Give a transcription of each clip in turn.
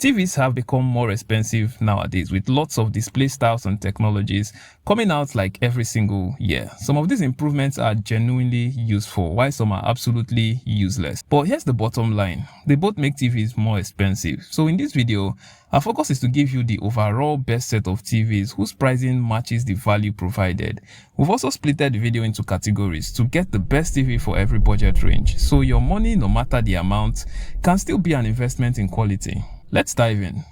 TVs have become more expensive nowadays with lots of display styles and technologies coming out like every single year. Some of these improvements are genuinely useful while some are absolutely useless. But here's the bottom line. They both make TVs more expensive. So in this video, our focus is to give you the overall best set of TVs whose pricing matches the value provided. We've also split the video into categories to get the best TV for every budget range. So your money, no matter the amount, can still be an investment in quality. Let's dive in.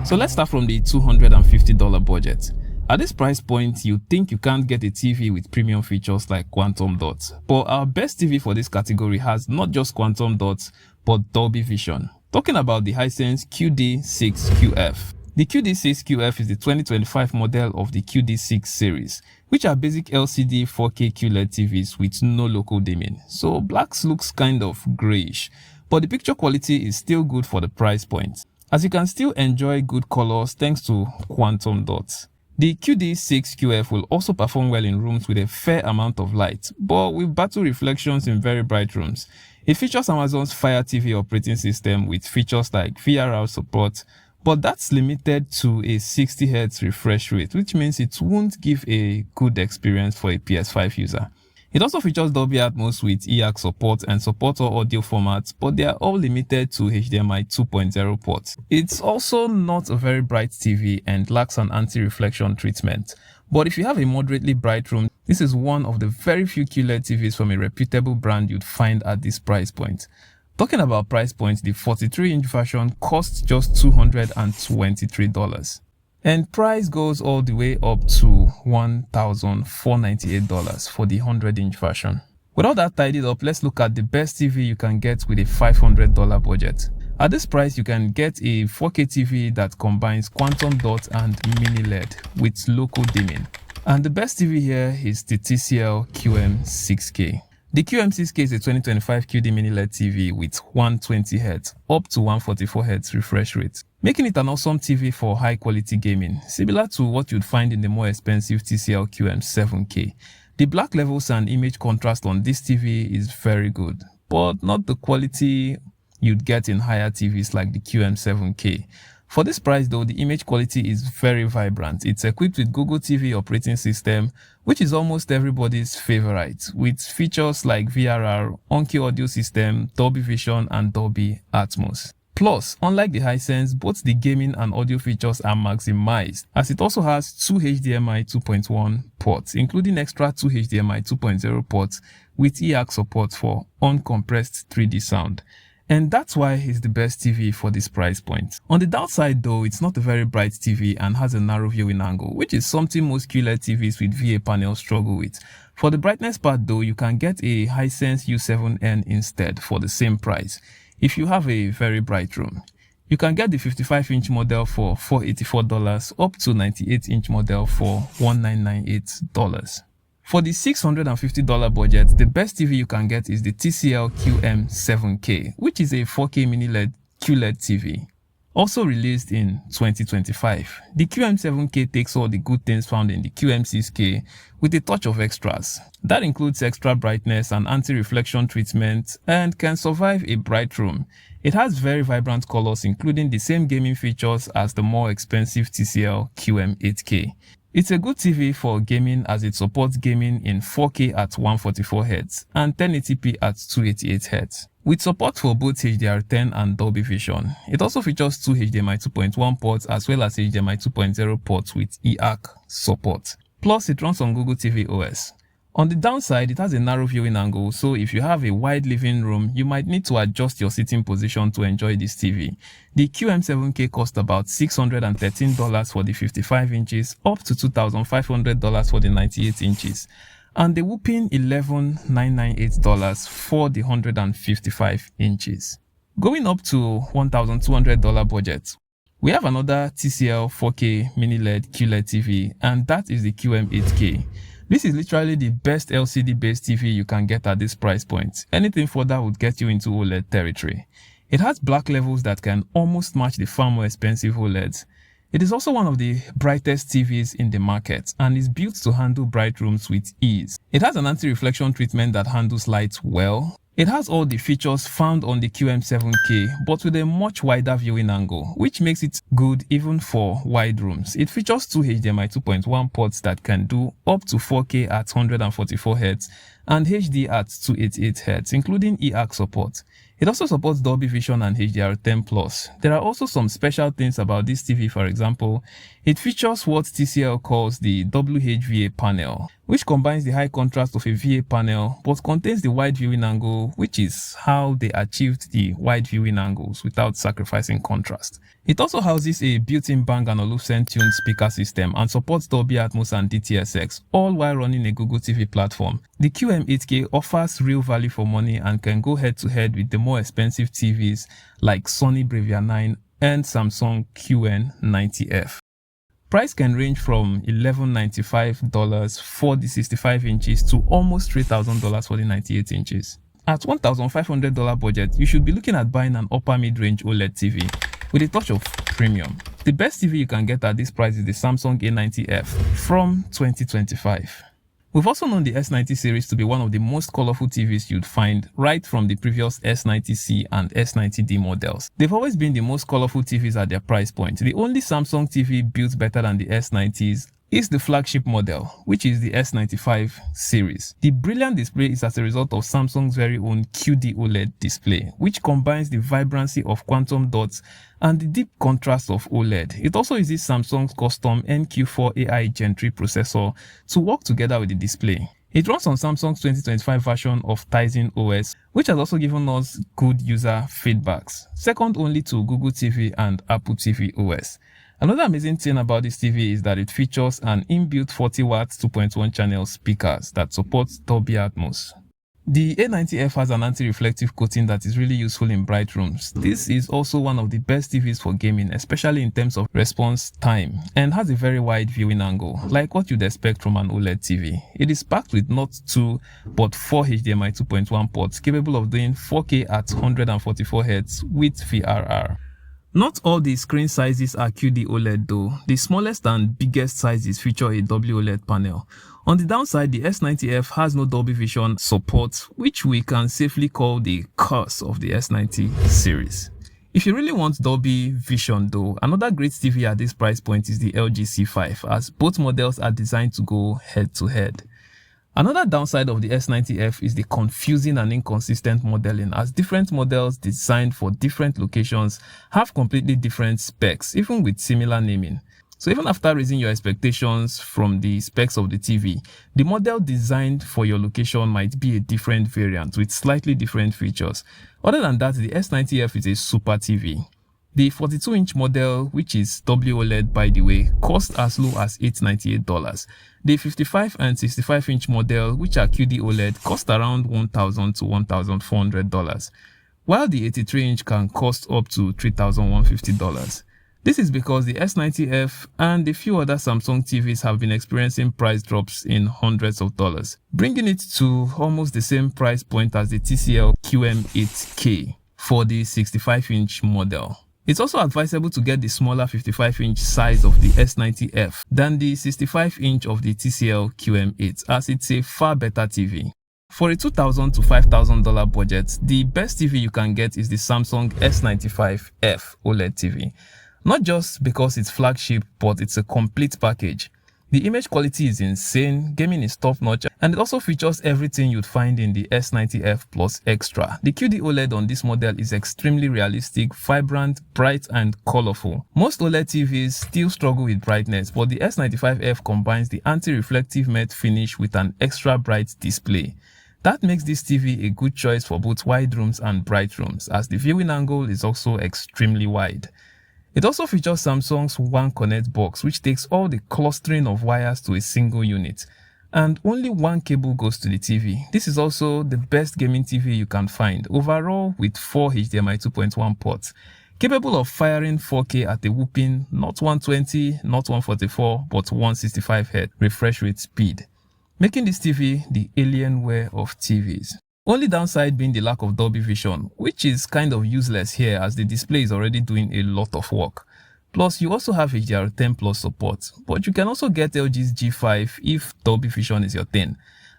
So let's start from the $250 budget. At this price point, you think you can't get a TV with premium features like quantum dots. But our best TV for this category has not just quantum dots, but Dolby Vision. Talking about the Hisense QD6QF. The QD6QF is the 2025 model of the QD6 series, which are basic LCD 4K QLED TVs with no local dimming. So blacks looks kind of grayish, but the picture quality is still good for the price point, as you can still enjoy good colors thanks to quantum dots. The QD6QF will also perform well in rooms with a fair amount of light, but with battle reflections in very bright rooms. It features Amazon's Fire TV operating system with features like VRR support, but that's limited to a 60Hz refresh rate, which means it won't give a good experience for a PS5 user. It also features Dolby Atmos with EAC support and support all audio formats, but they are all limited to HDMI 2.0 ports. It's also not a very bright TV and lacks an anti-reflection treatment. But if you have a moderately bright room, this is one of the very few QLED TVs from a reputable brand you'd find at this price point. Talking about price points, the 43-inch version costs just $223. And price goes all the way up to $1,498 for the 100-inch version. With all that tidied up, let's look at the best TV you can get with a $500 budget. At this price, you can get a 4K TV that combines quantum dot and mini LED with local dimming. And the best TV here is the TCL QM6K. The QM6K is a 2025 QD mini LED TV with 120Hz up to 144Hz refresh rate, making it an awesome TV for high quality gaming, similar to what you'd find in the more expensive TCL QM7K. The black levels and image contrast on this TV is very good, but not the quality you'd get in higher TVs like the QM7K. For this price though, the image quality is very vibrant. It's equipped with Google TV operating system, which is almost everybody's favorite, with features like VRR, on-key audio system, Dolby Vision and Dolby Atmos. Plus, unlike the Hisense, both the gaming and audio features are maximized, as it also has two HDMI 2.1 ports, including extra two HDMI 2.0 ports with EAC support for uncompressed 3D sound. And that's why it's the best TV for this price point. On the downside though, it's not a very bright TV and has a narrow viewing angle, which is something most QLED TVs with VA panels struggle with. For the brightness part though, you can get a Hisense U7N instead for the same price if you have a very bright room. You can get the 55-inch model for $484 up to 98-inch model for $1998. For the $650 budget, the best TV you can get is the TCL QM7K, which is a 4K mini LED QLED TV, also released in 2025. The QM7K takes all the good things found in the QM6K with a touch of extras. That includes extra brightness and anti-reflection treatment and can survive a bright room. It has very vibrant colors, including the same gaming features as the more expensive TCL QM8K. It's a good TV for gaming as it supports gaming in 4K at 144Hz and 1080p at 288Hz. With support for both HDR10 and Dolby Vision. It also features two HDMI 2.1 ports as well as HDMI 2.0 ports with EAC support. Plus, it runs on Google TV OS. On the downside, it has a narrow viewing angle, so if you have a wide living room, you might need to adjust your sitting position to enjoy this TV. The QM7K cost about $613 for the 55 inches, up to $2,500 for the 98 inches, and the whopping $11,998 for the 155 inches. Going up to $1,200 budget, we have another TCL 4K mini LED QLED TV, and that is the QM8K. This is literally the best LCD based TV you can get at this price point. Anything further would get you into OLED territory. It has black levels that can almost match the far more expensive OLEDs. It is also one of the brightest TVs in the market and is built to handle bright rooms with ease. It has an anti-reflection treatment that handles light well, It has all the features found on the QM7K, but with a much wider viewing angle, which makes it good even for wide rooms. It features two HDMI 2.1 ports that can do up to 4K at 144Hz and HD at 288Hz, including eARC support. It also supports Dolby Vision and HDR10+. There are also some special things about this TV. For example, it features what TCL calls the WHVA panel, which combines the high contrast of a VA panel but contains the wide viewing angle, which is how they achieved the wide viewing angles without sacrificing contrast. It also houses a built-in Bang & Olufsen tuned speaker system and supports Dolby Atmos and DTS:X, all while running a Google TV platform. The QM8K offers real value for money and can go head-to-head with the more expensive TVs like Sony Bravia 9 and Samsung QN90F. Price can range from $1,195 for the 65 inches to almost $3,000 for the 98 inches. At $1,500 budget, you should be looking at buying an upper mid-range OLED TV with a touch of premium. The best TV you can get at this price is the Samsung A90F from 2025. We've also known the S90 series to be one of the most colorful TVs you'd find right from the previous S90C and S90D models. They've always been the most colorful TVs at their price point. The only Samsung TV built better than the S90s is the flagship model, which is the S95 series. The brilliant display is as a result of Samsung's very own QD OLED display, which combines the vibrancy of quantum dots and the deep contrast of OLED. It also uses Samsung's custom NQ4 AI Gen 3 processor to work together with the display. It runs on Samsung's 2025 version of Tizen OS, which has also given us good user feedbacks, second only to Google TV and Apple TV OS. Another amazing thing about this TV is that it features an inbuilt 40 watts 2.1 channel speakers that supports Dolby Atmos. The A90F has an anti-reflective coating that is really useful in bright rooms. This is also one of the best TVs for gaming, especially in terms of response time, and has a very wide viewing angle, like what you'd expect from an OLED TV. It is packed with not 2 but 4 HDMI 2.1 ports capable of doing 4K at 144Hz with VRR. Not all the screen sizes are QD OLED though. The smallest and biggest sizes feature a WOLED panel. On the downside, the S90F has no Dolby Vision support, which we can safely call the curse of the S90 series. If you really want Dolby Vision though, another great TV at this price point is the LG C5, as both models are designed to go head-to-head. Another downside of the S90F is the confusing and inconsistent modeling, as different models designed for different locations have completely different specs, even with similar naming. So even after raising your expectations from the specs of the TV, the model designed for your location might be a different variant with slightly different features. Other than that, the S90F is a super TV. The 42-inch model, which is WOLED by the way, costs as low as $898. The 55 and 65-inch model, which are QD OLED, cost around $1,000 to $1,400, while the 83-inch can cost up to $3,150. This is because the S90F and a few other Samsung TVs have been experiencing price drops in hundreds of dollars, bringing it to almost the same price point as the TCL QM8K for the 65-inch model. It's also advisable to get the smaller 55-inch size of the S90F than the 65-inch of the TCL QM8, as it's a far better TV. For a $2,000 to $5,000 budget, the best TV you can get is the Samsung S95F OLED TV. Not just because it's flagship, but it's a complete package. The image quality is insane, gaming is top-notch, and it also features everything you'd find in the S90F Plus Extra. The QD OLED on this model is extremely realistic, vibrant, bright, and colorful. Most OLED TVs still struggle with brightness, but the S95F combines the anti-reflective matte finish with an extra bright display. That makes this TV a good choice for both wide rooms and bright rooms, as the viewing angle is also extremely wide. It also features Samsung's One Connect box, which takes all the clustering of wires to a single unit, and only one cable goes to the TV. This is also the best gaming TV you can find, overall with 4 HDMI 2.1 ports, capable of firing 4K at a whopping not 120, not 144, but 165Hz refresh rate speed, making this TV the Alienware of TVs. Only downside being the lack of Dolby Vision, which is kind of useless here as the display is already doing a lot of work. Plus, you also have HDR10+ support, but you can also get LG's G5 if Dolby Vision is your thing.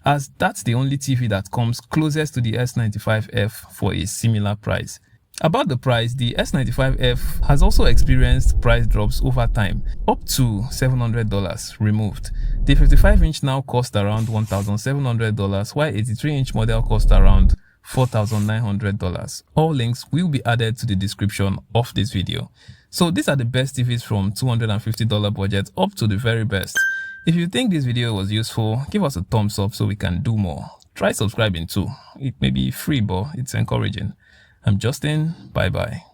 as that's the only TV that comes closest to the S95F for a similar price. About the price, the S95F has also experienced price drops over time, up to $700 removed. The 55-inch now costs around $1,700, while 83-inch model costs around $4,900. All links will be added to the description of this video. So these are the best TVs from $250 budget up to the very best. If you think this video was useful, give us a thumbs up so we can do more. Try subscribing too. It may be free, but it's encouraging. I'm Justin. Bye bye.